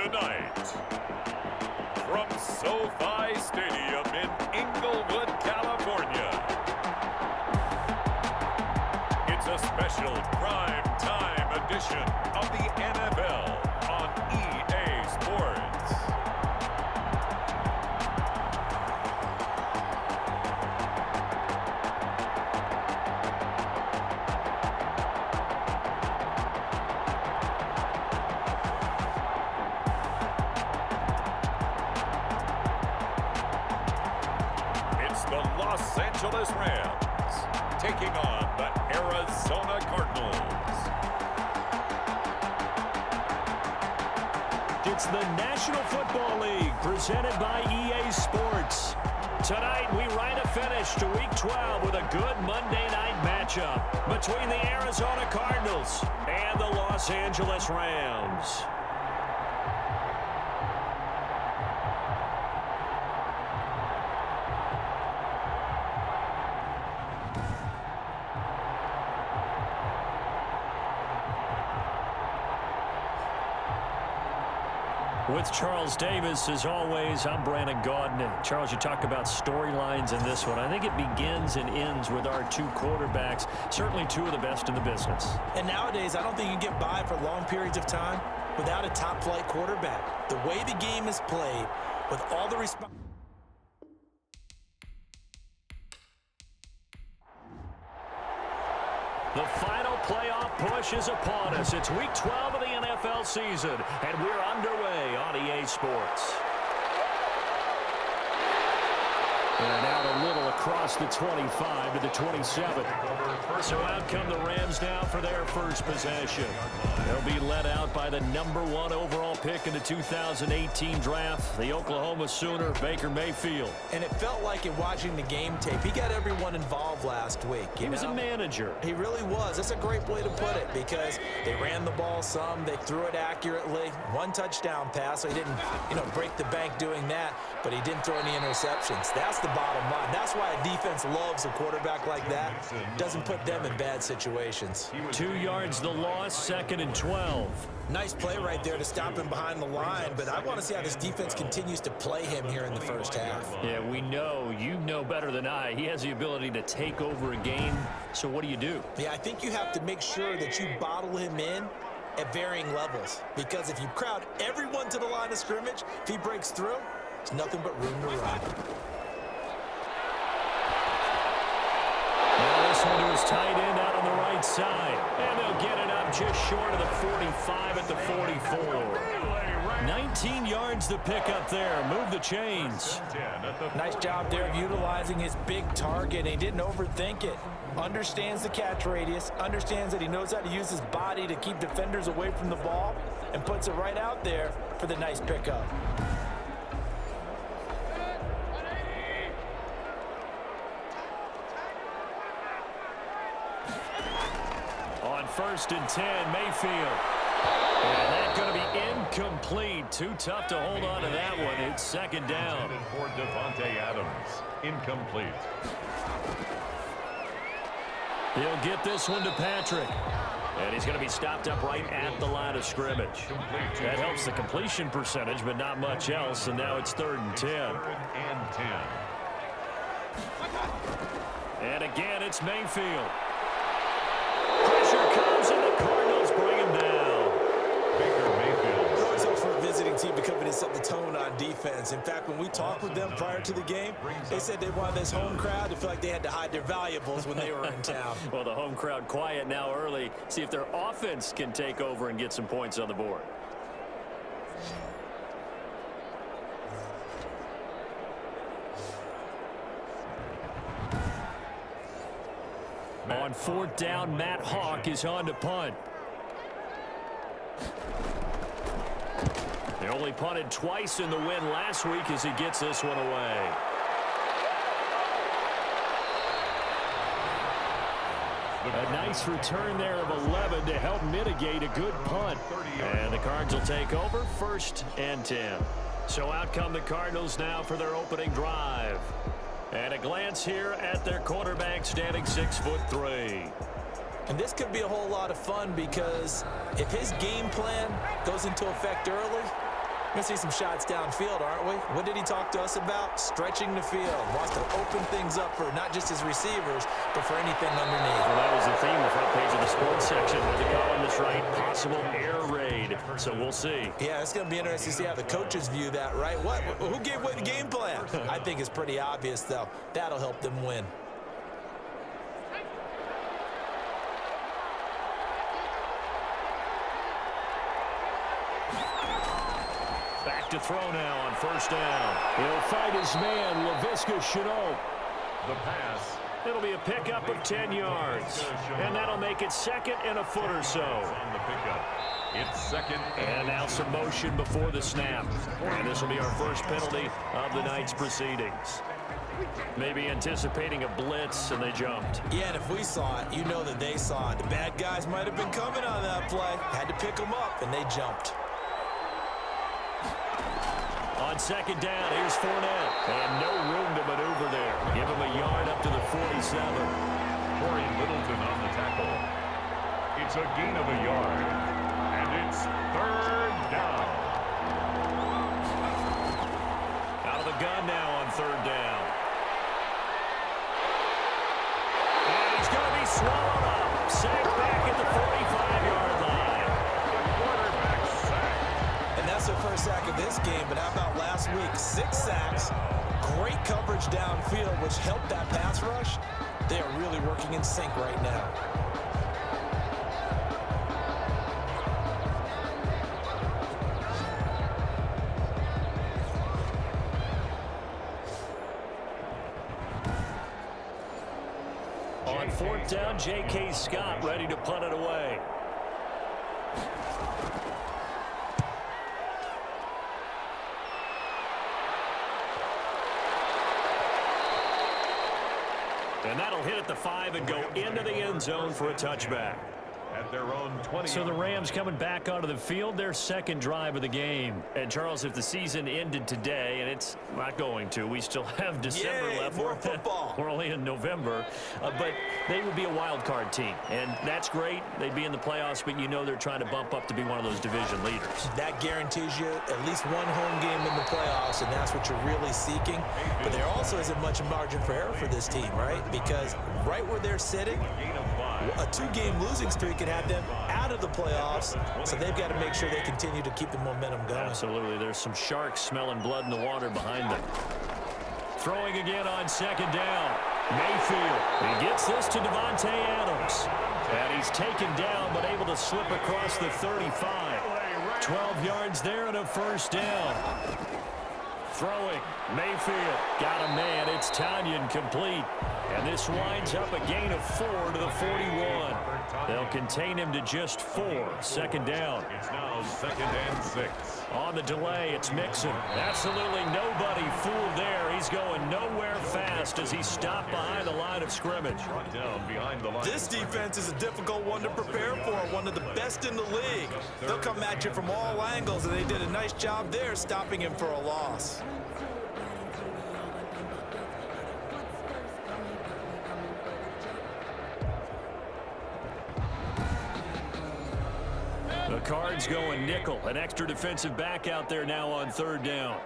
Tonight, from SoFi Stadium in Inglewood, California, it's a special prime time edition of the NFL on EA Sports. The Los Angeles Rams taking on the Arizona Cardinals. It's the National Football League presented by EA Sports. Tonight we write a finish to Week 12 with a good Monday night matchup between the Arizona Cardinals and the Los Angeles Rams. With Charles Davis, as always, I'm Brandon Gaudin. Charles, you talk about storylines in this one. I think it begins and ends with our two quarterbacks, certainly two of the best in the business. And nowadays, I don't think you can get by for long periods of time without a top-flight quarterback. The way the game is played, with all the response. The final playoff push is upon us. It's Week 12 of the NFL season, and we're underway on EA Sports. And out a little across the 25 to the 27. So out come the Rams now for their first possession. They'll be led out by the #1 overall pick in the 2018 draft, the Oklahoma Sooner, Baker Mayfield. And it felt like in watching the game tape, he got everyone involved last week. He was a manager. He really was. That's a great way to put it because they ran the ball some, they threw it accurately. One touchdown pass, so he didn't, break the bank doing that, but he didn't throw any interceptions. That's the bottom line. That's why a defense loves a quarterback like that. Doesn't put them in bad situations. 2 yards the loss, 2nd and 12. Nice play right there to stop him behind the line, but I want to see how this defense continues to play him here in the first half. Yeah, we know. You know better than I. He has the ability to take over a game, so what do? Yeah, I think you have to make sure that you bottle him in at varying levels, because if you crowd everyone to the line of scrimmage, if he breaks through, there's nothing but room to run. This one to his tight end out on the right side. And they'll get it up just short of the 45 at the 44. 19 yards to pick up there. Move the chains. Nice job there of utilizing his big target. He didn't overthink it. Understands the catch radius. Understands that he knows how to use his body to keep defenders away from the ball. And puts it right out there for the nice pickup. On 1st and 10, Mayfield. And that's going to be incomplete. Too tough to hold on to that one. It's 2nd down. For Devontae Adams, incomplete. He'll get this one to Patrick. And he's going to be stopped up right at the line of scrimmage. That helps the completion percentage, but not much else. And now it's 3rd and 10. 3rd and 10. And again, it's Mayfield. Pressure comes, and the Cardinals bring him down. Baker Mayfield. It always helps for a visiting team to come in and set the tone on defense. In fact, when we talked with them prior to the game, they said they wanted this home crowd to feel like they had to hide their valuables when they were in town. Well, the home crowd quiet now early. See if their offense can take over and get some points on the board. On 4th down, Matt Hawk is on to punt. They only punted twice in the win last week as he gets this one away. A nice return there of 11 to help mitigate a good punt. And the Cards will take over 1st and 10. So out come the Cardinals now for their opening drive. And a glance here at their quarterback standing 6'3". And this could be a whole lot of fun because if his game plan goes into effect early, We're going to see some shots downfield, aren't we? What did he talk to us about? Stretching the field. Wants to open things up for not just his receivers, but for anything underneath. Well, that was the theme, the front page of the sports section with the columnist, right? Possible air raid. So we'll see. Yeah, it's going to be interesting to see how the coaches view that, right? Who gave away the game plan? I think it's pretty obvious, though. That'll help them win. Back to throw now on first down. He'll fight his man, Laviska Shenault. The pass. It'll be a pickup of 10 yards. And that'll make it second and a foot or so. On the pickup. It's second. And now some motion before the snap. And this will be our first penalty of the night's proceedings. Maybe anticipating a blitz, and they jumped. Yeah, and if we saw it, you know that they saw it. The bad guys might have been coming on that play. Had to pick them up, and they jumped. On second down, here's Fournette. And no room to maneuver there. Give him a yard up to the 47. Corey Littleton on the tackle. It's a gain of a yard. And it's third down. Out of the gun now on third down. And he's going to be swallowed up. Sacked back at the 45-yard line. Quarterback sack. And that's their first sack of this game, but how about last week? 6 sacks, great coverage downfield, which helped that pass rush. They are really working in sync right now. On fourth down, J.K. Scott ready to punt it away. And that'll hit at the 5 and go into the end zone for a touchback. At their own 20. So the Rams coming back onto the field, their second drive of the game. And Charles, if the season ended today, and it's not going to, we still have December left. More football. We're only in November, but they would be a wild card team, and that's great. They'd be in the playoffs, but you know they're trying to bump up to be one of those division leaders. That guarantees you at least one home game in the playoffs, and that's what you're really seeking. But there also isn't much margin for error for this team, right? Because right where they're sitting, a 2-game losing streak can have them out of the playoffs, so they've got to make sure they continue to keep the momentum going. Absolutely. There's some sharks smelling blood in the water behind them. Throwing again on second down. Mayfield. He gets this to Devontae Adams. And he's taken down, but able to slip across the 35. 12 yards there and a first down. Throwing. Mayfield. Got a man. It's Tanyan complete. And this winds up a gain of 4 to the 41. They'll contain him to just 4. Second down. It's now second and 6. On the delay, it's Mixon. Absolutely nobody fooled there. He's going nowhere fast as he stopped behind the line of scrimmage. Brought down behind the line. This defense is a difficult one to prepare for, one of the best in the league. They'll come at you from all angles, and they did a nice job there stopping him for a loss. The Cards going nickel. An extra defensive back out there now on third down.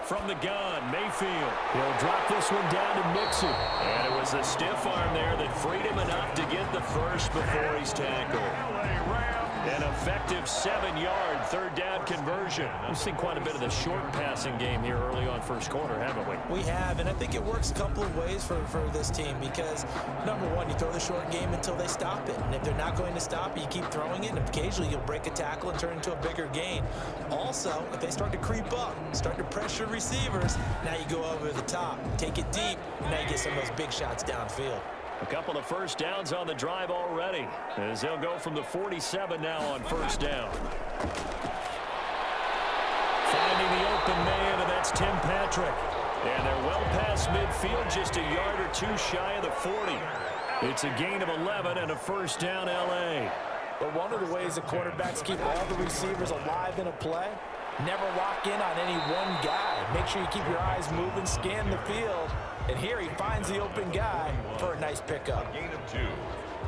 From the gun, Mayfield. He'll drop this one down to Mixon. And it was a stiff arm there that freed him enough to get the first before he's tackled. An effective 7-yard third down conversion. We've seen quite a bit of the short passing game here early on first quarter, haven't we? We have, and I think it works a couple of ways for this team because, number one, you throw the short game until they stop it. And if they're not going to stop it, you keep throwing it, and occasionally you'll break a tackle and turn into a bigger gain. Also, if they start to creep up, start to pressure receivers, now you go over the top, take it deep, and now you get some of those big shots downfield. A couple of first downs on the drive already as they'll go from the 47 now on first down. Finding the open man, and that's Tim Patrick. And they're well past midfield, just a yard or 2 shy of the 40. It's a gain of 11 and a first down L.A. But one of the ways the quarterbacks keep all the receivers alive in a play, never lock in on any one guy. Make sure you keep your eyes moving, scan the field. And here he finds the open guy for a nice pickup. Gain of 2.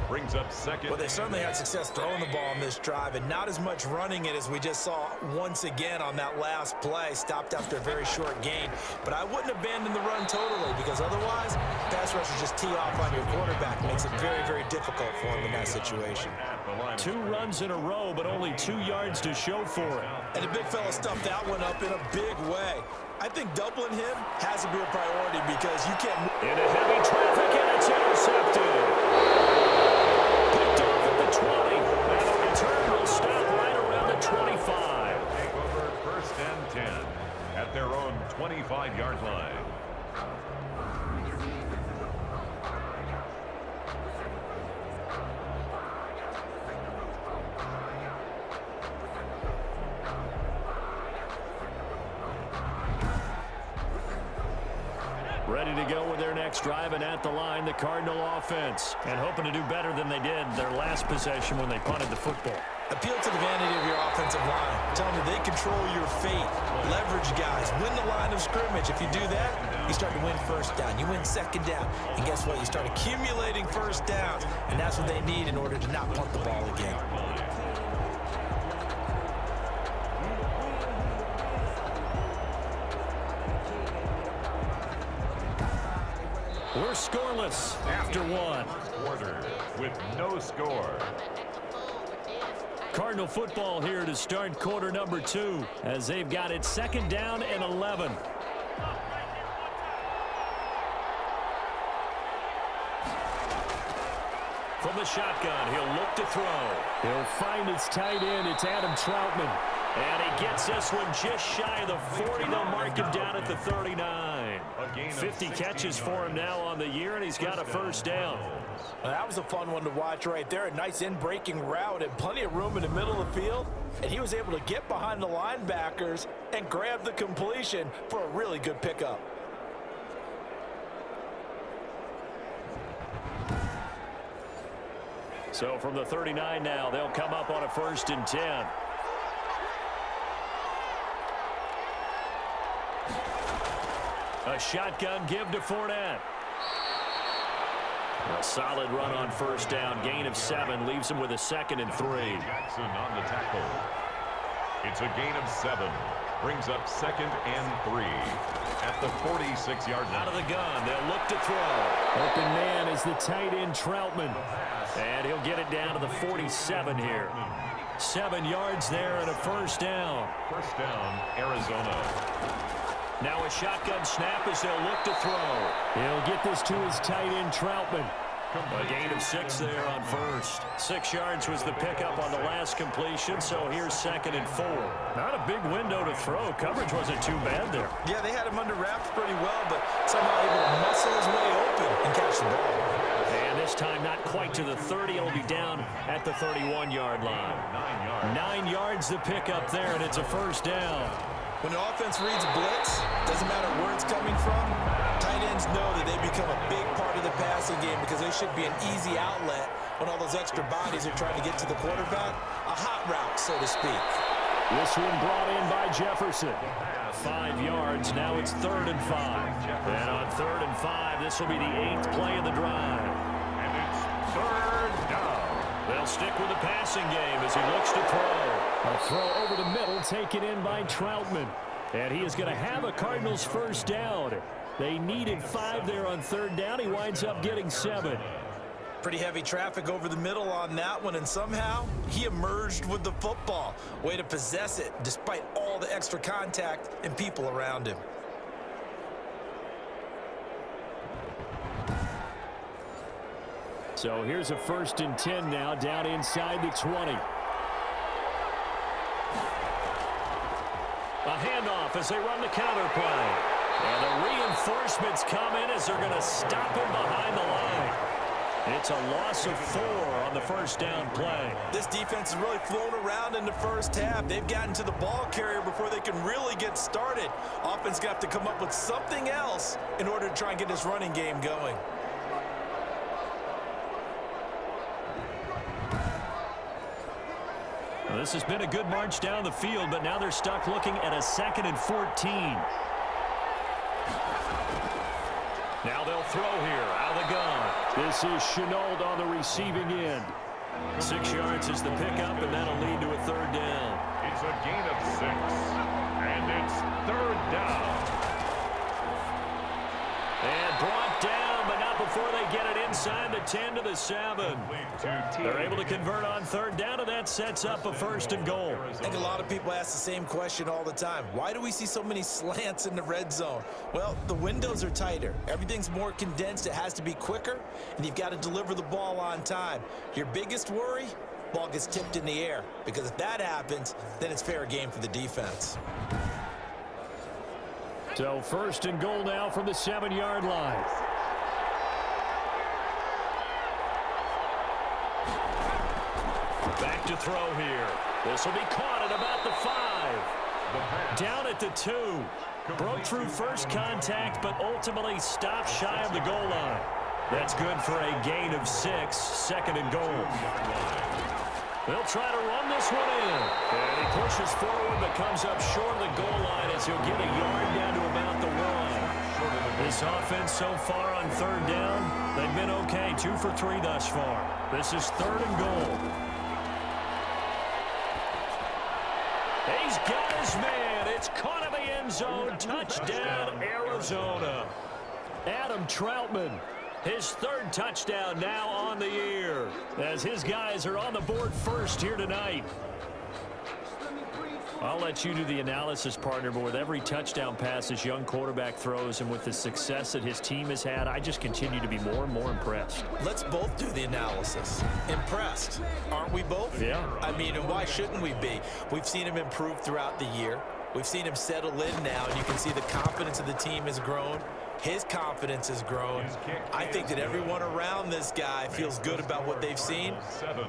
brings up second. Well, they certainly had success throwing the ball on this drive and not as much running it as we just saw once again on that last play. Stopped after a very short gain. But I wouldn't abandon the run totally because otherwise, pass rushers just tee off on your quarterback. It makes it very, very difficult for him in that situation. 2 runs in a row, but only 2 yards to show for it. And the big fella stuffed that one up in a big way. I think doubling him has to be a priority because you can't move. Into heavy traffic, and it's intercepted. Picked off at the 20, and the return will stop right around the 25. Take over 1st and 10 at their own 25-yard line. Ready to go with their next drive, and at the line, the Cardinal offense. And hoping to do better than they did their last possession when they punted the football. Appeal to the vanity of your offensive line. Tell them they control your fate. Leverage guys. Win the line of scrimmage. If you do that, you start to win first down. You win 2nd down. And guess what? You start accumulating first downs. And that's what they need in order to not punt the ball again. We're scoreless after 1. Quarter with no score. Cardinal football here to start quarter number 2 as they've got it 2nd down and 11. From the shotgun, he'll look to throw. He'll find his tight end. It's Adam Troutman. And he gets this one just shy of the 40. They'll mark him down at the 39. 50 catches for him now on the year, and he's got a first down. Well, that was a fun one to watch right there. A nice in-breaking route and plenty of room in the middle of the field. And he was able to get behind the linebackers and grab the completion for a really good pickup. So from the 39 now, they'll come up on a 1st and 10. A shotgun give to Fournette. A solid run on 1st down. Gain of 7 leaves him with a 2nd and 3. Jackson on the tackle. It's a gain of 7. Brings up 2nd and 3 at the 46-yard line. Out of the gun. They'll look to throw. Open man is the tight end Troutman. And he'll get it down to the 47 here. 7 yards there and a 1st down. 1st down, Arizona. Now a shotgun snap as they'll look to throw. He'll get this to his tight end, Troutman. A gain of 6 there on 1st. 6 yards was the pickup on the last completion, so here's 2nd and 4. Not a big window to throw. Coverage wasn't too bad there. Yeah, they had him under wraps pretty well, but somehow able to muscle his way open and catch the ball. And this time not quite to the 30. It'll be down at the 31-yard line. 9 yards. 9 yards the pickup there, and it's a 1st down. When the offense reads blitz, doesn't matter where it's coming from, tight ends know that they become a big part of the passing game because they should be an easy outlet when all those extra bodies are trying to get to the quarterback. A hot route, so to speak. This one brought in by Jefferson. 5 yards. Now it's 3rd and 5. And on 3rd and 5, this will be the 8th play of the drive. And it's 3rd down. They'll stick with the passing game as he looks to throw. A throw over the middle taken in by Troutman. And he is going to have a Cardinals 1st down. They needed 5 there on 3rd down. He winds up getting 7. Pretty heavy traffic over the middle on that one, and somehow he emerged with the football. Way to possess it despite all the extra contact and people around him. So here's a 1st and 10 now down inside the 20. A handoff as they run the counter play. And the reinforcements come in as they're going to stop him behind the line. It's a loss of 4 on the 1st down play. This defense has really flown around in the 1st half. They've gotten to the ball carrier before they can really get started. Offense got to come up with something else in order to try and get this running game going. Well, this has been a good march down the field, but now they're stuck looking at a 2nd and 14. Now they'll throw here out of the gun. This is Chenault on the receiving end. 6 yards is the pickup, and that'll lead to a third down. It's a gain of 6, and it's third down. And brought down, but not before they get it inside the 10 to the 7. They're able to convert on third down, and that sets up a first and goal. I think a lot of people ask the same question all the time. Why do we see so many slants in the red zone? Well, the windows are tighter. Everything's more condensed. It has to be quicker, and you've got to deliver the ball on time. Your biggest worry? Ball gets tipped in the air, because if that happens, then it's fair game for the defense. So first and goal now from the 7-yard line. Back to throw here. This will be caught at about the 5. Down at the 2. Broke through first contact, but ultimately stopped shy of the goal line. That's good for a gain of 6, second and goal. They'll try to run this one in. And he pushes forward, but comes up short of the goal line as he'll get a yard down to about the 1. This offense so far on third down, they've been okay. 2 for 3 thus far. This is third and goal. He's got his man. It's caught in the end zone. Touchdown, Arizona. Adam Troutman. His third touchdown now on the year, as his guys are on the board first here tonight. I'll let you do the analysis, partner, but with every touchdown pass this young quarterback throws and with the success that his team has had, I just continue to be more and more impressed. Let's both do the analysis. Impressed, aren't we both? Yeah. I mean, and why shouldn't we be? We've seen him improve throughout the year. We've seen him settle in now, and you can see the confidence of the team has grown. His confidence has grown. I think that everyone around this guy feels good about what they've seen,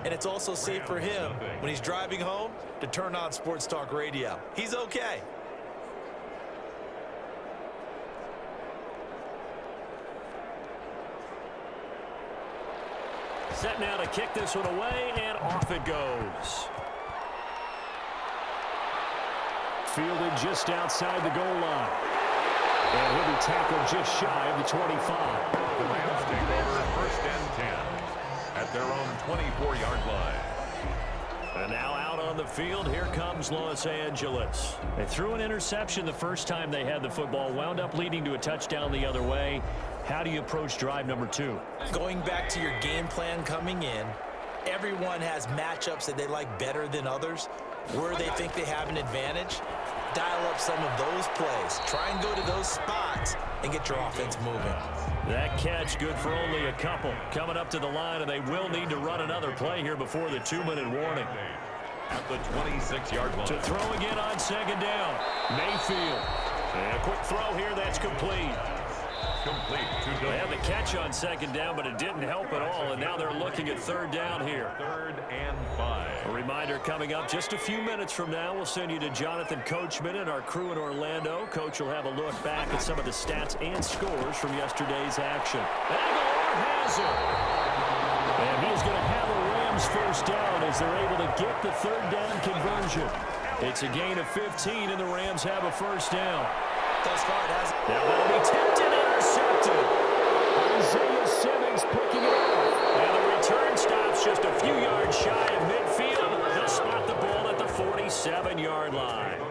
and it's also safe for him when he's driving home to turn on Sports Talk Radio. He's okay. Set now to kick this one away, and off it goes. Fielded just outside the goal line. And he'll be tackled just shy of the 25. The Rams take over first and 10 at their own 24-yard line. And now out on the field, here comes Los Angeles. They threw an interception the first time they had the football, wound up leading to a touchdown the other way. How do you approach drive number 2? Going back to your game plan coming in, everyone has matchups that they like better than others. Where they think they have an advantage, dial up some of those plays. Try and go to those spots and get your offense moving. That catch good for only a couple. Coming up to the line, and they will need to run another play here before the 2-minute warning. At the 26-yard line. To throw again on second down. Mayfield. And a quick throw here, that's complete. Complete. They had the catch on second down, but it didn't help at all, and now they're looking at third down here. Third and 5. A reminder coming up just a few minutes from now, we'll send you to Jonathan Coachman and our crew in Orlando. Coach will have a look back at some of the stats and scores from yesterday's action. Aguilar has it. And he's going to have a Rams first down as they're able to get the third down conversion. It's a gain of 15, and the Rams have a first down. Thus far, it hasn't. Now that'll be tipped and intercepted. Isaiah Simmons picking it up. And the return stops just a few yards shy of midfield. They'll spot the ball at the 47-yard line.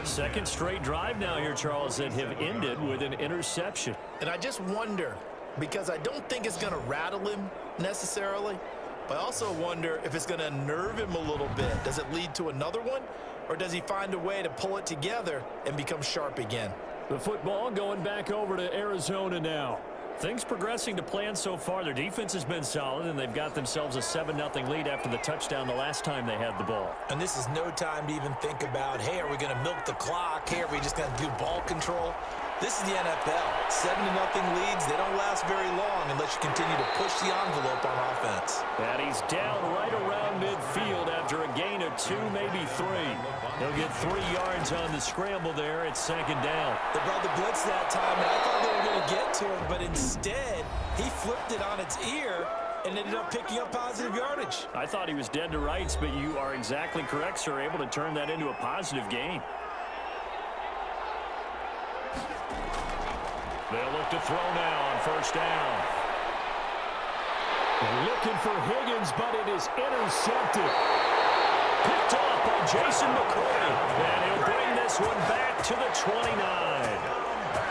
Second straight drive now here, Charles, that have ended with an interception. And I just wonder, because I don't think it's going to rattle him necessarily, but I also wonder if it's going to unnerve him a little bit. Does it lead to another one? Or does he find a way to pull it together and become sharp again? The football going back over to Arizona now. Things progressing to plan so far. Their defense has been solid, and they've got themselves a 7-0 lead after the touchdown the last time they had the ball. And this is no time to even think about, hey, are we going to milk the clock? Hey, are we just going to do ball control? This is the NFL. 7-0 leads, they don't last very long unless you continue to push the envelope on offense. And he's down right around midfield after a gain of 2, maybe 3. He'll get 3 yards on the scramble there at second down. They brought the blitz that time, and I thought they were going to get to him, but instead, he flipped it on its ear and ended up picking up positive yardage. I thought he was dead to rights, but you are exactly correct, sir, able to turn that into a positive gain. They'll look to throw now on first down. They're looking for Higgins, but it is intercepted. Picked off by Jason McCourty. And he'll bring this one back to the 29.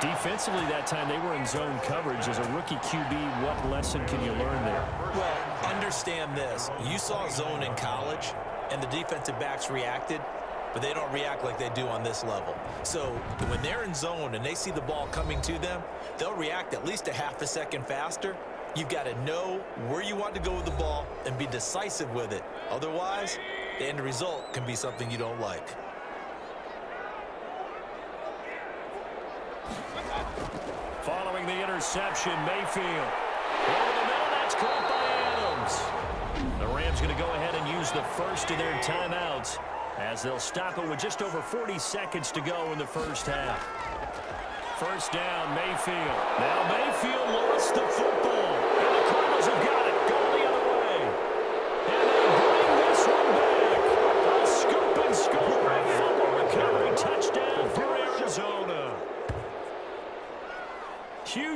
Defensively that time, they were in zone coverage. As a rookie QB, what lesson can you learn there? Well, understand this. You saw zone in college, and the defensive backs reacted, but they don't react like they do on this level. So when they're in zone and they see the ball coming to them, they'll react at least a half a second faster. You've got to know where you want to go with the ball and be decisive with it. Otherwise, the end result can be something you don't like. Following the interception, Mayfield. Over the middle, that's caught by Adams. The Rams going to go ahead and use the first of their timeouts as they'll stop it with just over 40 seconds to go in the first half. First down, Mayfield. Now Mayfield lost the football. And the Cardinals have got it. Going the other way. And they bring this one back. A scoop and score. Fumble recovery. Touchdown for Arizona.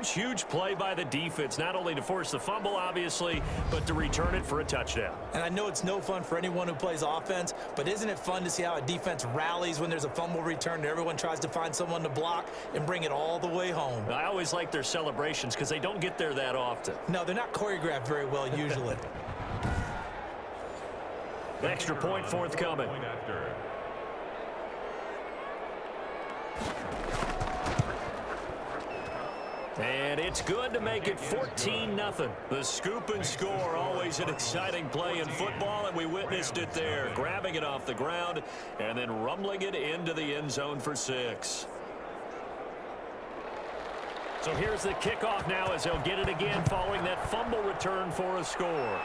Huge play by the defense, not only to force the fumble, obviously, but to return it for a touchdown. And I know it's no fun for anyone who plays offense, but isn't it fun to see how a defense rallies when there's a fumble return and everyone tries to find someone to block and bring it all the way home? I always like their celebrations because they don't get there that often. No, they're not choreographed very well usually. Extra point forthcoming. And it's good to make it 14-0. The scoop and score, always an exciting play in football, and we witnessed it there. Grabbing it off the ground and then rumbling it into the end zone for 6. So here's the kickoff now as they'll get it again following that fumble return for a score.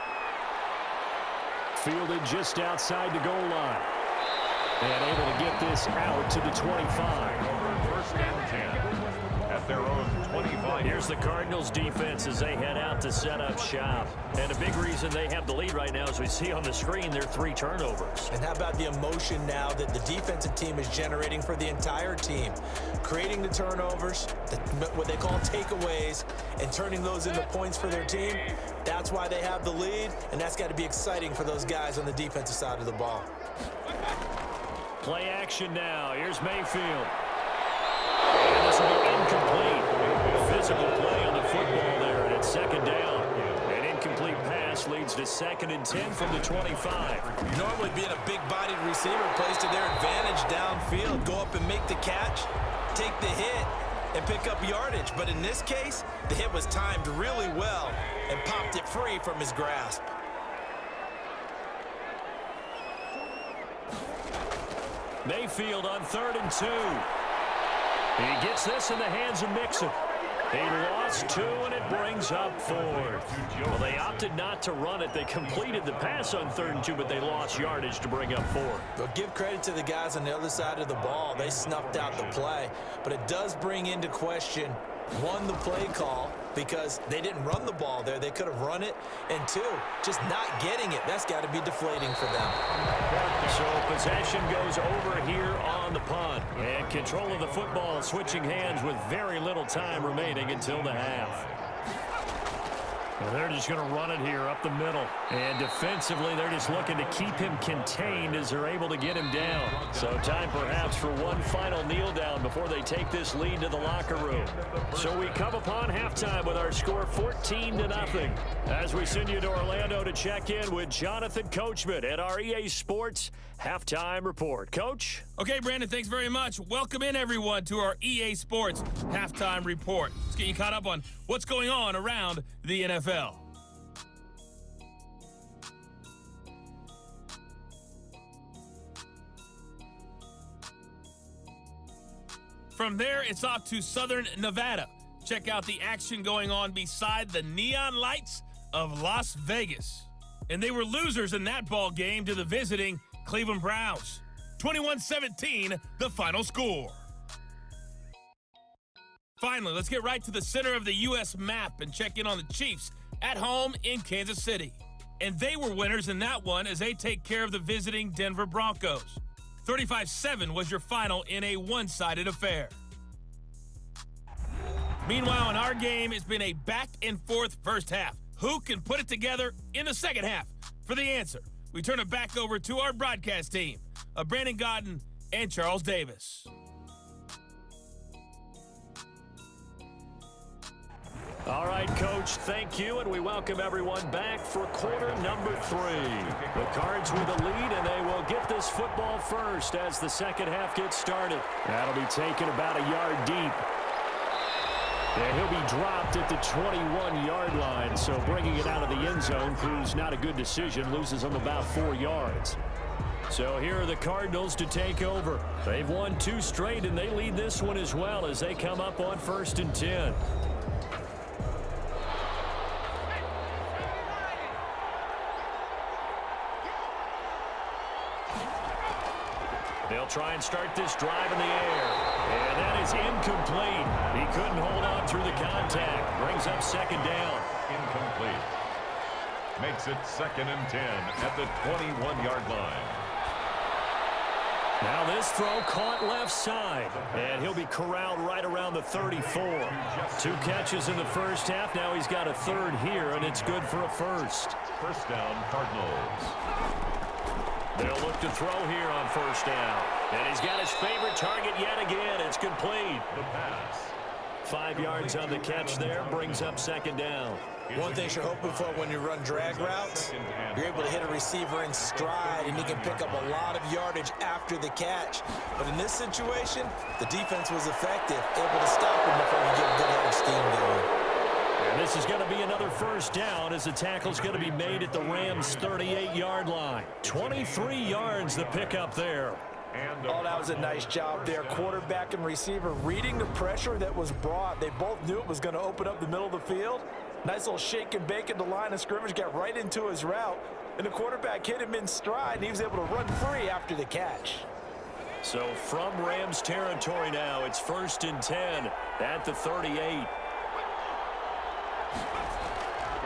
Fielded just outside the goal line. And able to get this out to the 25. First down 10. At their own 25. Here's the Cardinals defense as they head out to set up shop. And a big reason they have the lead right now, as we see on the screen, their 3 turnovers. And how about the emotion now that the defensive team is generating for the entire team? Creating the turnovers, what they call takeaways, and turning those into points for their team. That's why they have the lead, and that's got to be exciting for those guys on the defensive side of the ball. Play action now. Here's Mayfield. And this will be incomplete. Physical play on the football there, and it's second down. An incomplete pass leads to 2nd and 10 from the 25. Normally being a big-bodied receiver plays to their advantage downfield. Go up and make the catch, take the hit, and pick up yardage. But in this case, the hit was timed really well and popped it free from his grasp. Mayfield on 3rd and 2. He gets this in the hands of Mixon. He lost 2, and it brings up 4th. Well, they opted not to run it. They completed the pass on 3rd and 2, but they lost yardage to bring up 4th. But give credit to the guys on the other side of the ball. They snuffed out the play. But it does bring into question, 1, the play call, because they didn't run the ball there. They could have run it. And 2, just not getting it. That's got to be deflating for them. So possession goes over here on the punt. And control of the football switching hands with very little time remaining until the half. Well, they're just going to run it here up the middle. And defensively, they're just looking to keep him contained as they're able to get him down. So time perhaps for one final kneel down before they take this lead to the locker room. So we come upon halftime with our score 14-0. As we send you to Orlando to check in with Jonathan Coachman at our EA Sports Halftime Report. Coach? Okay, Brandon, thanks very much. Welcome in, everyone, to our EA Sports Halftime Report. Let's get you caught up on what's going on around the NFL. From there, it's off to Southern Nevada. Check out the action going on beside the neon lights of Las Vegas. And they were losers in that ball game to the visiting Cleveland Browns. 21-17, the final score. Finally, let's get right to the center of the U.S. map and check in on the Chiefs at home in Kansas City. And they were winners in that one as they take care of the visiting Denver Broncos. 35-7 was your final in a one-sided affair. Meanwhile, in our game, it's been a back-and-forth first half. who can put it together in the second half? For the answer, we turn it back over to our broadcast team of Brandon Gaudin and Charles Davis. All right, Coach, thank you, and we welcome everyone back for quarter number 3. The Cards with the lead, and they will get this football first as the second half gets started. That'll be taken about a yard deep. And he'll be dropped at the 21-yard line, so bringing it out of the end zone proves not a good decision, loses him about 4 yards. So here are the Cardinals to take over. They've won 2 straight, and they lead this one as well as they come up on 1st and 10. They'll try and start this drive in the air. And that is incomplete. He couldn't hold on through the contact. Brings up 2nd down. Incomplete. Makes it 2nd and 10 at the 21-yard line. Now this throw caught left side. And he'll be corralled right around the 34. 2 catches in the first half. Now he's got a 3rd here, and it's good for a 1st. 1st down, Cardinals. They'll look to throw here on 1st down. And he's got his favorite target yet again. It's complete. The pass. 5 yards on the catch there. Brings up 2nd down. One thing you're hoping for when you run drag routes, you're able to hit a receiver in stride, and he can pick up a lot of yardage after the catch. But in this situation, the defense was effective, able to stop him before he get a good head of steam going. And this is going to be another 1st down as the tackle's going to be made at the Rams' 38-yard line. 23 yards the pickup there. Oh, that was a nice job there. Quarterback and receiver reading the pressure that was brought. They both knew it was going to open up the middle of the field. Nice little shake and bake at the line of scrimmage, got right into his route. And the quarterback hit him in stride, and he was able to run free after the catch. So from Rams territory now, it's 1st and 10 at the 38.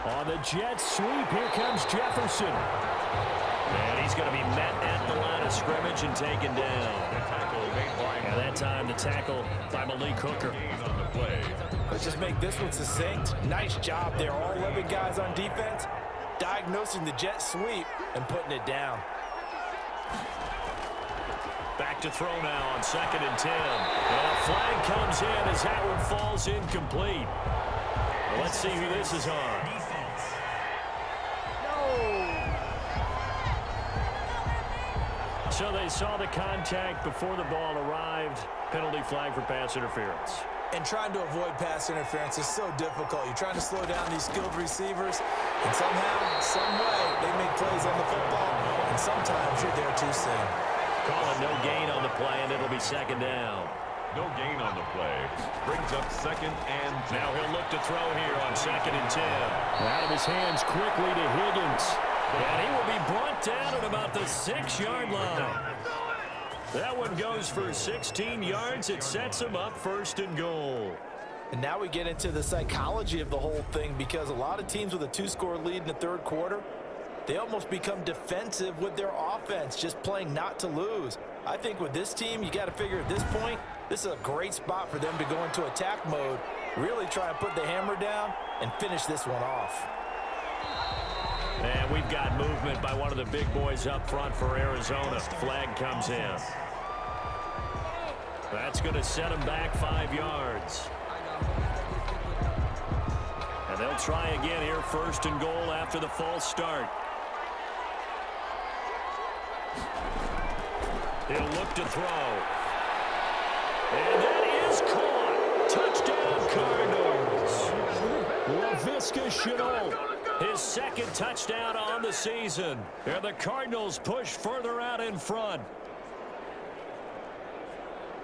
On the jet sweep, here comes Jefferson. And he's going to be met at the line of scrimmage and taken down. And that time the tackle by Malik Hooker. Let's just make this one succinct. Nice job there. All 11 guys on defense diagnosing the jet sweep and putting it down. Back to throw now on 2nd and 10. And a flag comes in as that one falls incomplete. Well, let's see who this is on. So they saw the contact before the ball arrived. Penalty flag for pass interference. And trying to avoid pass interference is so difficult. You're trying to slow down these skilled receivers, and somehow, some way, they make plays on the football, and sometimes you're there too soon. Calling no gain on the play, and it'll be 2nd down. No gain on the play. Brings up 2nd and 10. Now he'll look to throw here on 2nd and 10. Out of his hands quickly to Higgins. And he will be brought down at about the 6-yard line. That one goes for 16 yards. It sets him up 1st and goal. And now we get into the psychology of the whole thing, because a lot of teams with a 2-score lead in the 3rd quarter, they almost become defensive with their offense, just playing not to lose. I think with this team, you got to figure at this point, this is a great spot for them to go into attack mode, really try and put the hammer down and finish this one off. And we've got movement by one of the big boys up front for Arizona. Flag comes in. That's going to set him back 5 yards. And they'll try again here, 1st and goal after the false start. He'll look to throw. And that is caught. Touchdown, Cardinals. Laviska Shenault, his 2nd touchdown on the season. And the Cardinals push further out in front.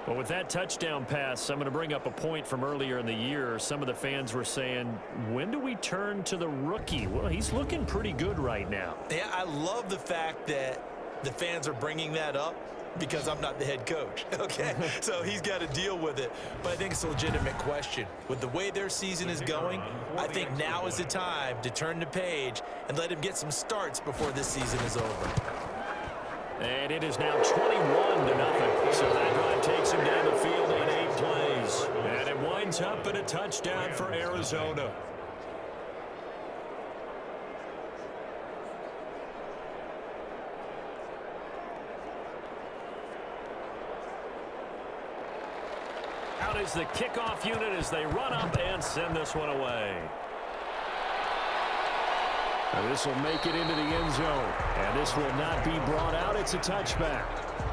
Well, with that touchdown pass, I'm going to bring up a point from earlier in the year. Some of the fans were saying, when do we turn to the rookie? Well, he's looking pretty good right now. Yeah, I love the fact that the fans are bringing that up, because I'm not the head coach, okay? So he's got to deal with it. But I think it's a legitimate question. With the way their season is going, I think now is the time to turn the page and let him get some starts before this season is over. And it is now 21-0. So that drive takes him down the field in 8 plays. And it winds up in a touchdown for Arizona. What is the kickoff unit as they run up and send this one away? This will make it into the end zone, and this will not be brought out. It's a touchback.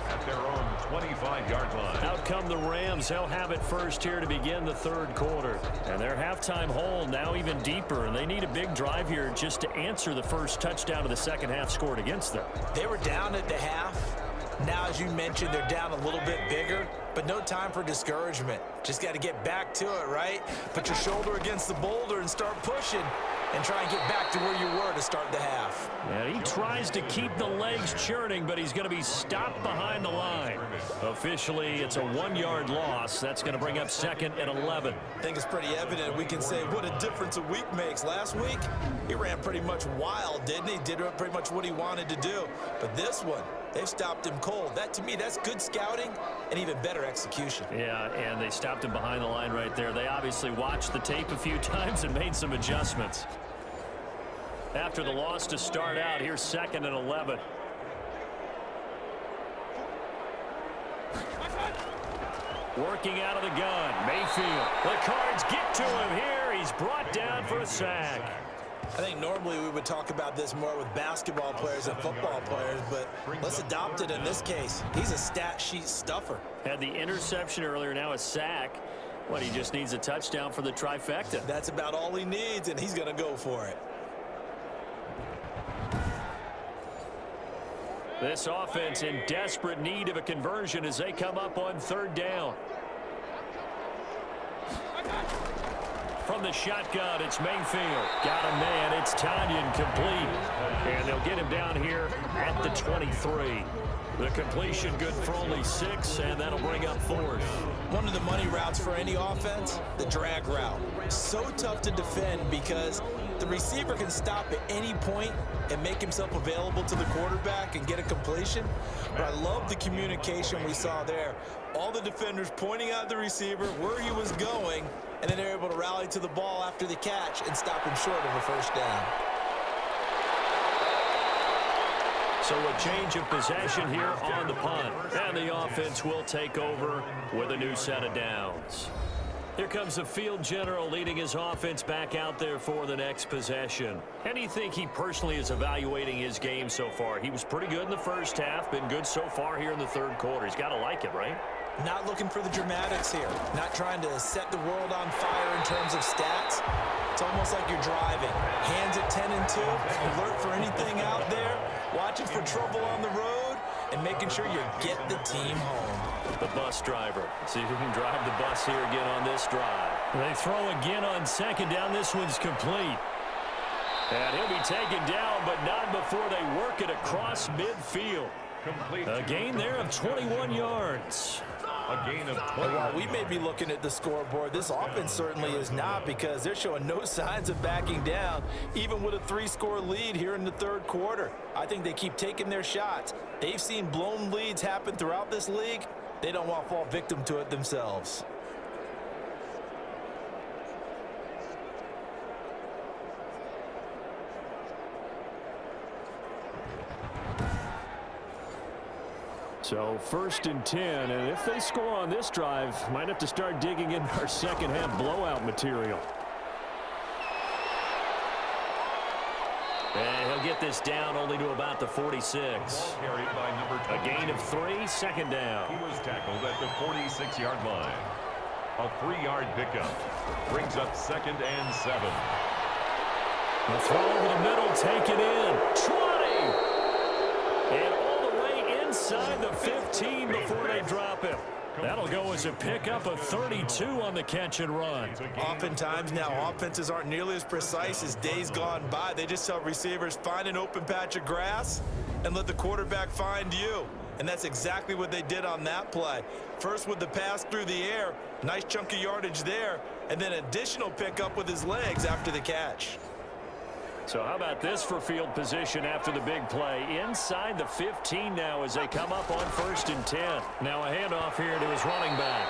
At their own 25-yard line. Out come the Rams. They'll have it first here to begin the third quarter. And their halftime hole now even deeper, and they need a big drive here just to answer the first touchdown of the second half scored against them. They were down at the half. Now, as you mentioned, they're down a little bit bigger, but no time for discouragement. Just got to get back to it, right? Put your shoulder against the boulder and start pushing and try and get back to where you were to start the half. And he tries to keep the legs churning, but he's going to be stopped behind the line. Officially, it's a 1-yard loss. That's going to bring up 2nd and 11. I think it's pretty evident. We can say what a difference a week makes. Last week, he ran pretty much wild, didn't he? Did pretty much what he wanted to do. But this one, they've stopped him cold. That, to me, that's good scouting and even better execution. Yeah, and they stopped him behind the line right there. They obviously watched the tape a few times and made some adjustments. After the loss to start out, here's 2nd and 11. Working out of the gun, Mayfield. The Cards get to him here. He's brought down for a sack. I think normally we would talk about this more with basketball players and football players, but let's adopt it in this case. He's a stat sheet stuffer. Had the interception earlier, now a sack. What, he just needs a touchdown for the trifecta. That's about all he needs, and he's going to go for it. This offense in desperate need of a conversion as they come up on 3rd down. From the shotgun, it's Mayfield. Got a man. It's Tanyan complete. And they'll get him down here at the 23. The completion good for only 6, and that'll bring up 4th. One of the money routes for any offense, the drag route. So tough to defend because the receiver can stop at any point and make himself available to the quarterback and get a completion. But I love the communication we saw there. All the defenders pointing out the receiver, where he was going, and then they're able to rally to the ball after the catch and stop him short of a first down. So a change of possession here on the punt. And the offense will take over with a new set of downs. Here comes the field general leading his offense back out there for the next possession. And you think he personally is evaluating his game so far? He was pretty good in the first half, been good so far here in the third quarter. He's got to like it, right? Not looking for the dramatics here. Not trying to set the world on fire in terms of stats. It's almost like you're driving. Hands at 10 and 2, alert for anything out there, watching for trouble on the road, and making sure you get the team home. The bus driver. See if he can drive the bus here again on this drive. They throw again on 2nd down. This one's complete. And he'll be taken down, but not before they work it across midfield. Complete. A gain there of 21 yards. A gain of 20. While we may be looking at the scoreboard, this offense certainly is not, because they're showing no signs of backing down, even with a 3-score lead here in the third quarter. I think they keep taking their shots. They've seen blown leads happen throughout this league. They don't want to fall victim to it themselves. So 1st and 10, and if they score on this drive, might have to start digging in our second half blowout material. And he'll get this down only to about the 46. Carried by number 22. A gain of 3, 2nd down. He was tackled at the 46-yard line. A 3-yard pickup brings up 2nd and 7. The throw over the middle, taken in. 20! And all the way inside the 15 before they drop him. That'll go as a pickup of 32 on the catch and run. Oftentimes now, offenses aren't nearly as precise as days gone by. They just tell receivers, find an open patch of grass and let the quarterback find you. And that's exactly what they did on that play. First with the pass through the air, nice chunk of yardage there, and then additional pickup with his legs after the catch. So how about this for field position after the big play? Inside the 15 now as they come up on 1st and 10. Now a handoff here to his running back.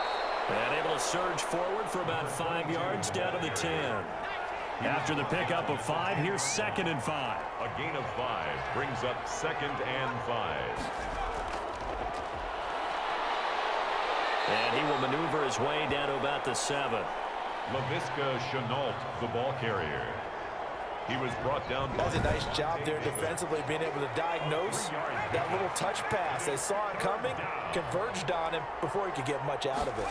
And able to surge forward for about 5 yards down to the 10. After the pickup of 5, here's 2nd and 5. A gain of 5 brings up 2nd and 5. And he will maneuver his way down to about the 7. Laviska Shenault, the ball carrier. He was brought down. That's a nice job there defensively, being able to diagnose that little touch pass. They saw it coming, converged on him before he could get much out of it.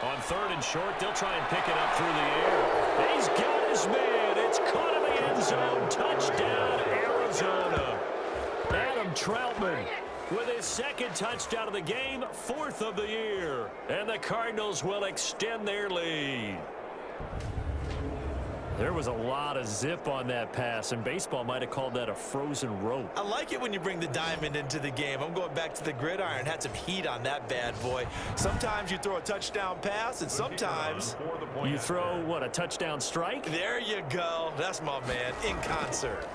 On 3rd and short, they'll try and pick it up through the air. He's got his man. It's caught in the end zone. Touchdown, Arizona. Adam Troutman with his 2nd touchdown of the game, 4th of the year. And the Cardinals will extend their lead. There was a lot of zip on that pass, and baseball might have called that a frozen rope. I like it when you bring the diamond into the game. I'm going back to the gridiron. Had some heat on that bad boy. Sometimes you throw a touchdown pass, and sometimes you throw, what, a touchdown strike? There you go. That's my man, in concert.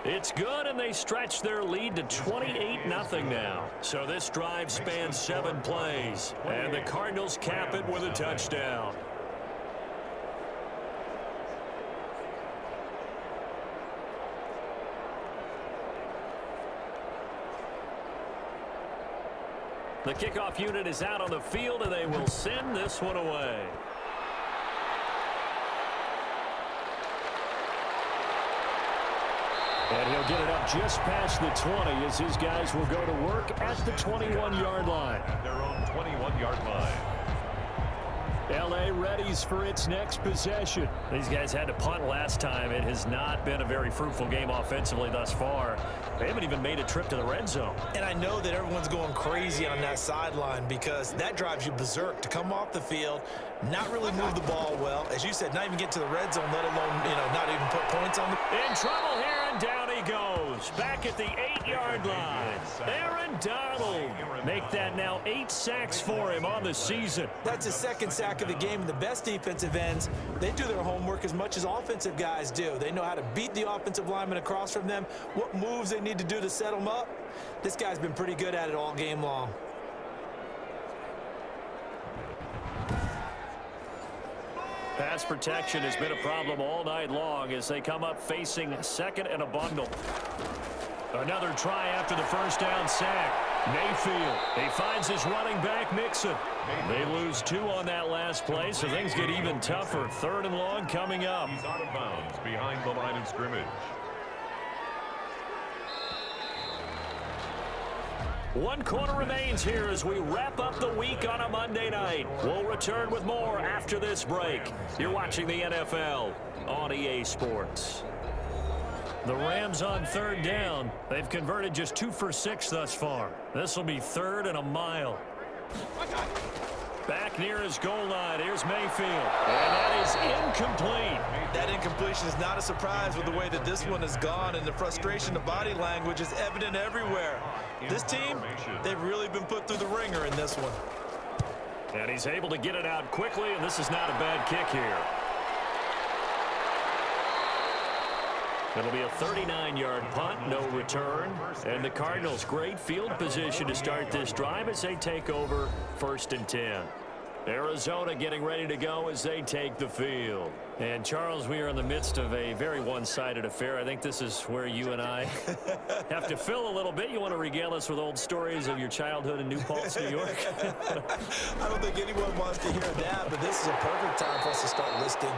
It's good, and they stretch their lead to 28-0 now. So this drive spans 7 plays, and the Cardinals cap it with a touchdown. The kickoff unit is out on the field, and they will send this one away. And he'll get it up just past the 20 as his guys will go to work at the 21-yard line. At their own 21-yard line. L.A. readies for its next possession. These guys had to punt last time. It has not been a very fruitful game offensively thus far. They haven't even made a trip to the red zone. And I know that everyone's going crazy on that sideline because that drives you berserk to come off the field, not really move the ball well. As you said, not even get to the red zone, let alone, not even put points on the... In trouble here, and down he goes. Back at the 8-yard line. Aaron Donald. Make that now 8 sacks for him on the season. That's his 2nd sack of the game. And the best defensive ends, they do their homework as much as offensive guys do. They know how to beat the offensive lineman across from them, what moves they need to do to set them up. This guy's been pretty good at it all game long. Pass protection has been a problem all night long as they come up facing 2nd and a bundle. Another try after the first down sack. Mayfield. He finds his running back, Mixon. They lose 2 on that last play, so things get even tougher. 3rd and long coming up. He's out of bounds behind the line of scrimmage. One quarter remains here as we wrap up the week on a Monday night. We'll return with more after this break. You're watching the NFL on EA Sports. The Rams on 3rd down. They've converted just 2 for 6 thus far. This will be 3rd and a mile. Back near his goal line. Here's Mayfield. And that is incomplete. That incompletion is not a surprise with the way that this one has gone, and the frustration, the body language is evident everywhere. This team, they've really been put through the ringer in this one. And he's able to get it out quickly, and this is not a bad kick here. It'll be a 39-yard punt, no return. And the Cardinals, great field position to start this drive as they take over 1st and 10. Arizona getting ready to go as they take the field. And, Charles, we are in the midst of a very one-sided affair. I think this is where you and I have to fill a little bit. You want to regale us with old stories of your childhood in New Paltz, New York? I don't think anyone wants to hear that, but this is a perfect time for us to start listing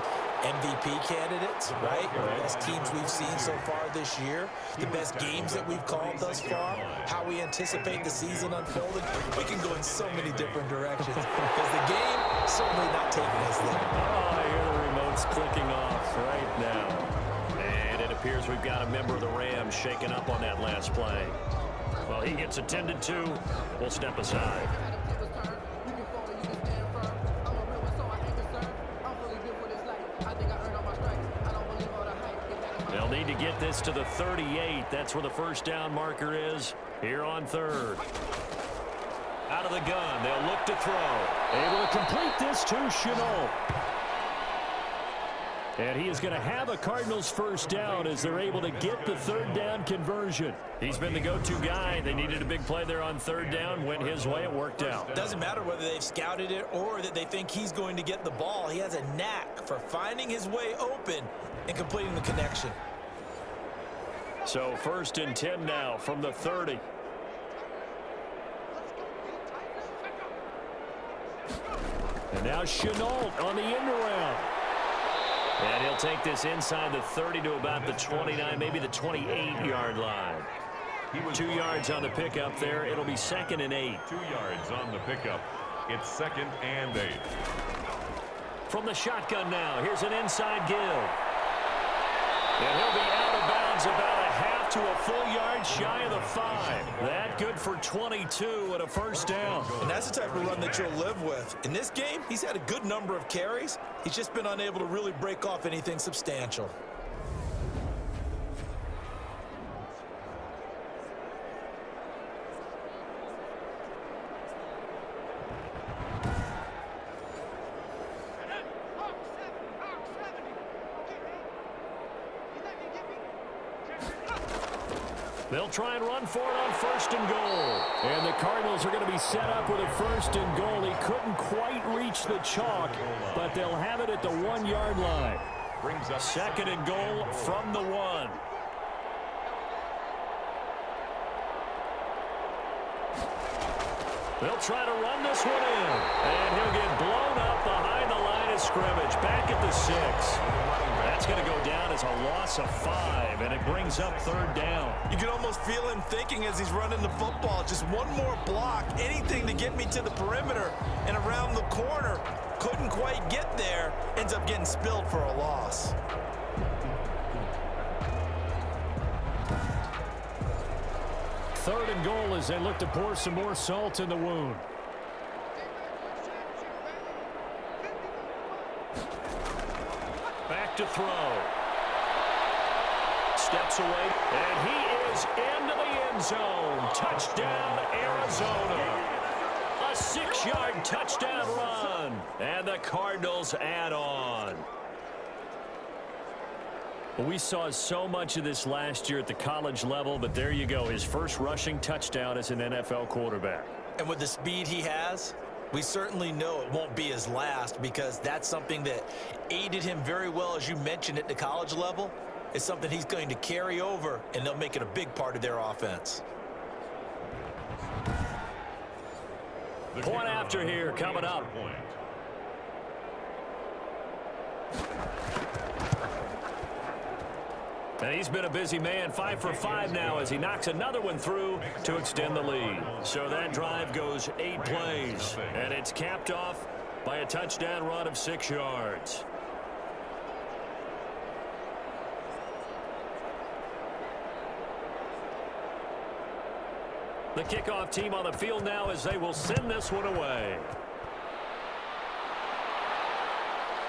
MVP candidates, right? The best teams we've seen so far this year, the best games that we've called thus far, how we anticipate the season unfolding. We can go in so many different directions because the game certainly not taking us there. Oh, I hear the remote's clicking off right now. And it appears we've got a member of the Rams shaken up on that last play. Well, he gets attended to. We'll step aside. They'll need to get this to the 38. That's where the first down marker is here on 3rd. Out of the gun. They'll look to throw. Able to complete this to Shenault. And he is going to have a Cardinals first down as they're able to get the 3rd down conversion. He's been the go-to guy. They needed a big play there on 3rd down. Went his way. It worked out. Doesn't matter whether they've scouted it or that they think he's going to get the ball. He has a knack for finding his way open and completing the connection. So 1st and 10 now from the 30. And now Chenault on the end around. And he'll take this inside the 30 to about the 29, maybe the 28-yard line. 2 yards on the pickup there. It'll be 2nd and 8. 2 yards on the pickup. It's 2nd and 8. From the shotgun now, here's an inside give. And he'll be out of bounds about a half to a full yard shy of the 5. That good for 22 and a first down. And that's the type of run that you'll live with. In this game, he's had a good number of carries. He's just been unable to really break off anything substantial. They'll try and run for it on 1st and goal. And the Cardinals are going to be set up with a 1st and goal. He couldn't quite reach the chalk, but they'll have it at the 1-yard line. Brings up 2nd and goal from the 1. They'll try to run this one in. And he'll get blown up behind the line of scrimmage. Back at the 6. That's going to go down as a loss of 5, and it brings up 3rd down. You can almost feel him thinking as he's running the football, just one more block, anything to get me to the perimeter and around the corner. Couldn't quite get there, ends up getting spilled for a loss. Third and goal as they look to pour some more salt in the wound. Back to throw. Steps away, and he is into the end zone. Touchdown, Arizona. A 6-yard touchdown run, and the Cardinals add on. Well, we saw so much of this last year at the college level, but there you go. His first rushing touchdown as an NFL quarterback. And with the speed he has, we certainly know it won't be his last, because that's something that aided him very well, as you mentioned, at the college level. It's something he's going to carry over, and they'll make it a big part of their offense. Point after here coming up. And he's been a busy man, 5 for 5 now as he knocks another one through to extend the lead. So that drive goes 8 plays, and it's capped off by a touchdown run of 6 yards. The kickoff team on the field now as they will send this one away.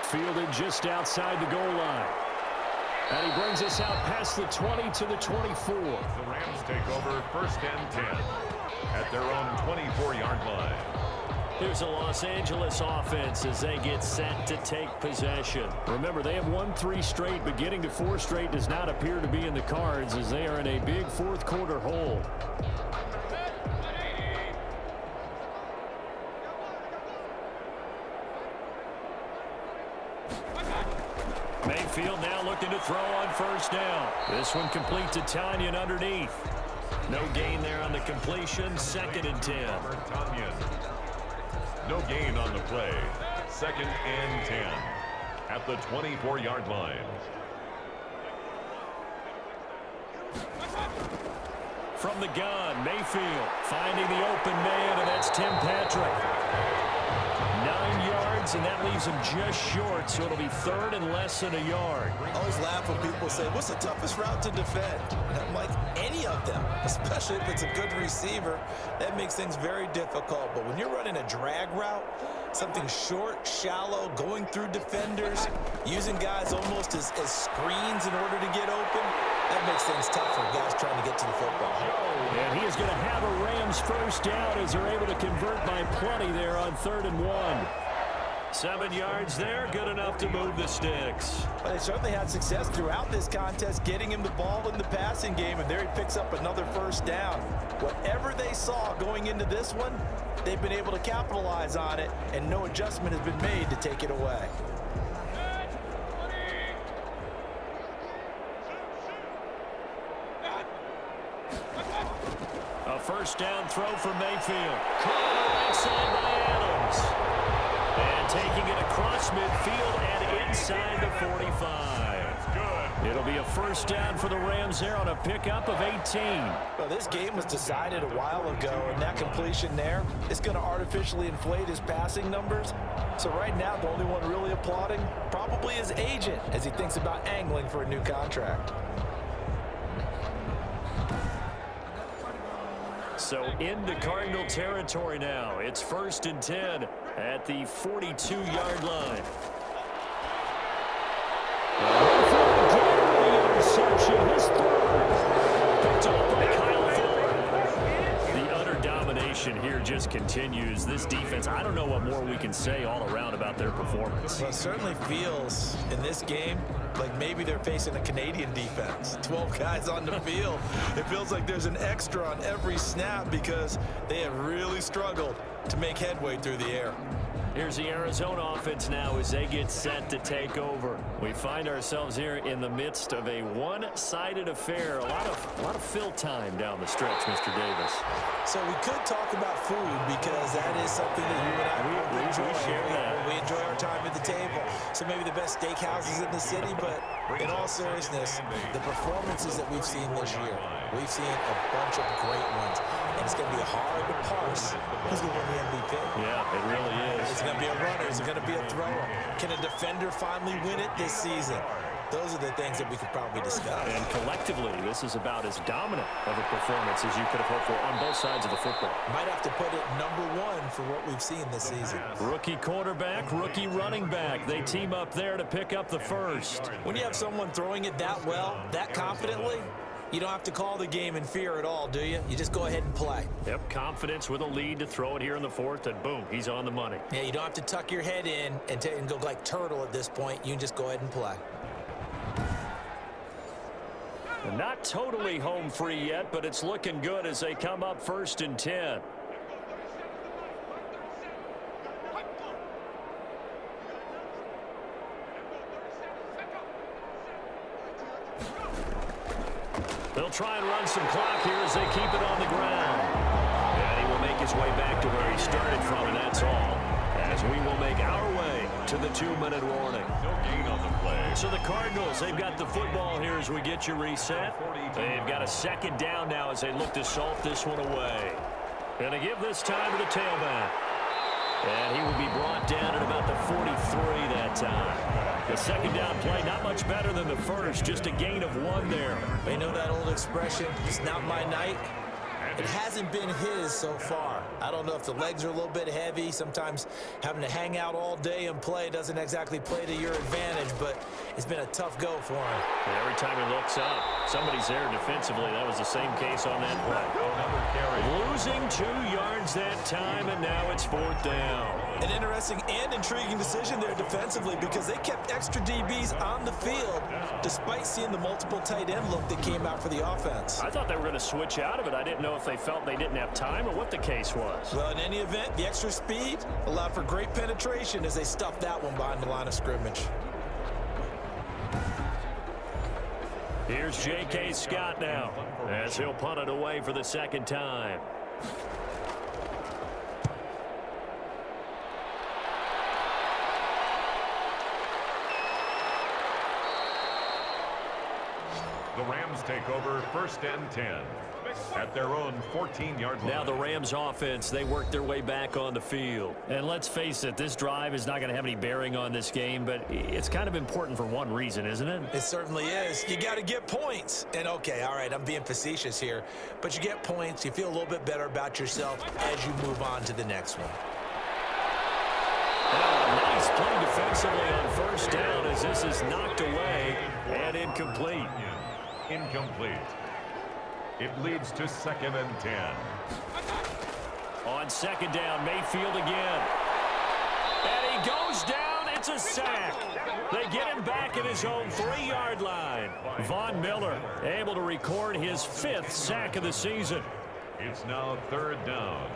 Fielded just outside the goal line. And he brings us out past the 20 to the 24. The Rams take over 1st and 10 at their own 24-yard line. Here's the Los Angeles offense as they get set to take possession. Remember, they have won 3 straight, but getting to 4 straight does not appear to be in the cards as they are in a big 4th quarter hole. Mayfield now looking to throw on 1st down. This one complete to Tanyan underneath. No gain there on the completion. 2nd and 10. Tanyan. No gain on the play. 2nd and 10 at the 24-yard line. From the gun, Mayfield finding the open man, and that's Tim Patrick. 9 yards, and that leaves him just short, so it'll be 3rd and less than a yard. I always laugh when people say, what's the toughest route to defend? And I'm like, any of them, especially if it's a good receiver. That makes things very difficult. But when you're running a drag route, something short, shallow, going through defenders, using guys almost as screens in order to get open, that makes things tough for guys trying to get to the football. And he is going to have a Rams 1st down as they're able to convert by plenty there on 3rd and 1. 7 yards there, good enough to move the sticks. But they certainly had success throughout this contest, getting him the ball in the passing game, and there he picks up another 1st down. Whatever they saw going into this one, they've been able to capitalize on it, and no adjustment has been made to take it away. A 1st down throw for Mayfield. Caught on the right side by Adams. And And taking it across midfield and inside the 45. It'll be a first down for the Rams there on a pickup of 18. Well, this game was decided a while ago, and that completion there is going to artificially inflate his passing numbers. So right now, the only one really applauding probably his agent as he thinks about angling for a new contract. So into Cardinal territory now. It's 1st and 10 at the 42-yard line. Interception, his third. Picked up by Kyle Fuller. The utter domination here just continues. This defense, I don't know what more we can say all around about their performance. Well, it certainly feels in this game like maybe they're facing a Canadian defense. 12 guys on the field. It feels like there's an extra on every snap because they have really struggled to make headway through the air. Here's the Arizona offense now as they get set to take over. We find ourselves here in the midst of a one-sided affair. A lot of fill time down the stretch, Mr. Davis. So we could talk about food because that is something that you and I enjoy. We share that. We enjoy our time at the table. So maybe the best steakhouses in the city, but in all seriousness, the performances that we've seen this year, we've seen a bunch of great ones. And it's going to be hard to parse who's going to win the MVP. Yeah, it really is. Is it going to be a runner? Is it going to be a thrower? Can a defender finally win it this season? Those are the things that we could probably discuss. And collectively, this is about as dominant of a performance as you could have hoped for on both sides of the football. Might have to put it #1 for what we've seen this season. Rookie quarterback, rookie running back. They team up there to pick up the first. When you have someone throwing it that well, that confidently, you don't have to call the game in fear at all, do you? You just go ahead and play. Yep, confidence with a lead to throw it here in the 4th, and boom, he's on the money. Yeah, you don't have to tuck your head in and go like turtle at this point. You can just go ahead and play. Not totally home free yet, but it's looking good as they come up 1st and 10. They'll try and run some clock here as they keep it on the ground. And he will make his way back to where he started from, and that's all. As we will make our way to the 2-minute warning. No gain on the play. So the Cardinals, they've got the football here as we get you reset. They've got a 2nd down now as they look to salt this one away. Going to give this time to the tailback. And he will be brought down at about the 43 that time. The 2nd down play, not much better than the first, just a gain of 1 there. They know that old expression, it's not my night. It hasn't been his so far. I don't know if the legs are a little bit heavy. Sometimes having to hang out all day and play doesn't exactly play to your advantage, but it's been a tough go for him. And every time he looks up, somebody's there defensively. That was the same case on that play. Losing 2 yards that time, and now it's 4th down. An interesting and intriguing decision there defensively because they kept extra DBs on the field despite seeing the multiple tight end look that came out for the offense. I thought they were going to switch out of it. I didn't know if they felt they didn't have time or what the case was. Well, in any event, the extra speed allowed for great penetration as they stuffed that one behind the line of scrimmage. Here's J.K. Scott now as he'll punt it away for the 2nd time. The Rams take over 1st and 10 at their own 14-yard line. Now the Rams offense, they work their way back on the field. And let's face it, this drive is not going to have any bearing on this game, but it's kind of important for one reason, isn't it? It certainly is. You got to get points. And okay, all right, I'm being facetious here, but you get points, you feel a little bit better about yourself as you move on to the next one. Nice play defensively on 1st down as this is knocked away and incomplete. Incomplete. It leads to 2nd and 10. On 2nd down, Mayfield again. And he goes down. It's a sack. They get him back at his own 3-yard line. Von Miller able to record his 5th sack of the season. It's now 3rd down.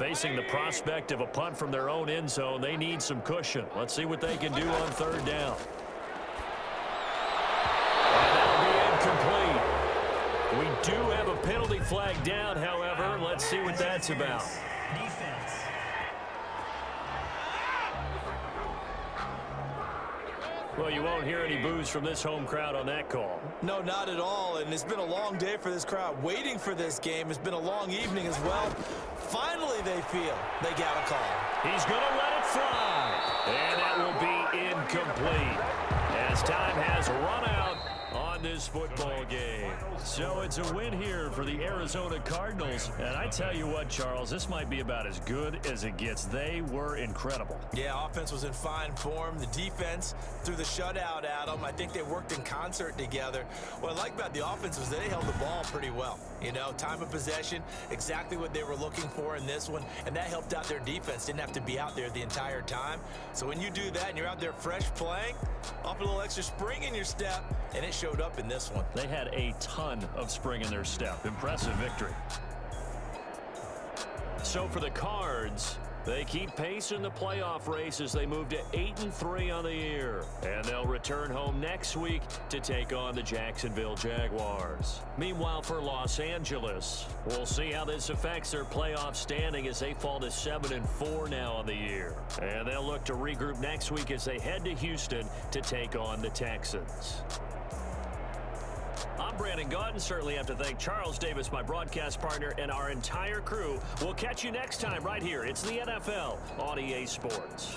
facing the prospect of a punt from their own end zone. They need some cushion. Let's see what they can do on third down. And that'll be incomplete. We do have a penalty flag down, however. Let's see what that's about. Defense. Well, you won't hear any boos from this home crowd on that call. No, not at all. And it's been a long day for this crowd waiting for this game. It's been a long evening as well. Finally, they feel they got a call. He's going to let it fly. And that will be incomplete as time has run out on this football game. So it's a win here for the Arizona Cardinals. And I tell you what, Charles, this might be about as good as it gets. They were incredible. Yeah, offense was in fine form. The defense threw the shutout at them. I think they worked in concert together. What I like about the offense was they held the ball pretty well. You know, time of possession, exactly what they were looking for in this one, and that helped out their defense. Didn't have to be out there the entire time. So when you do that and you're out there fresh playing, off a little extra spring in your step, and it showed up in this one. They had a ton of spring in their step. Impressive victory. So for the Cards, they keep pace in the playoff race as they move to 8-3 on the year. And they'll return home next week to take on the Jacksonville Jaguars. Meanwhile, for Los Angeles, we'll see how this affects their playoff standing as they fall to 7-4 now on the year. And they'll look to regroup next week as they head to Houston to take on the Texans. I'm Brandon Gaudin. Certainly have to thank Charles Davis, my broadcast partner, and our entire crew. We'll catch you next time right here. It's the NFL on EA Sports.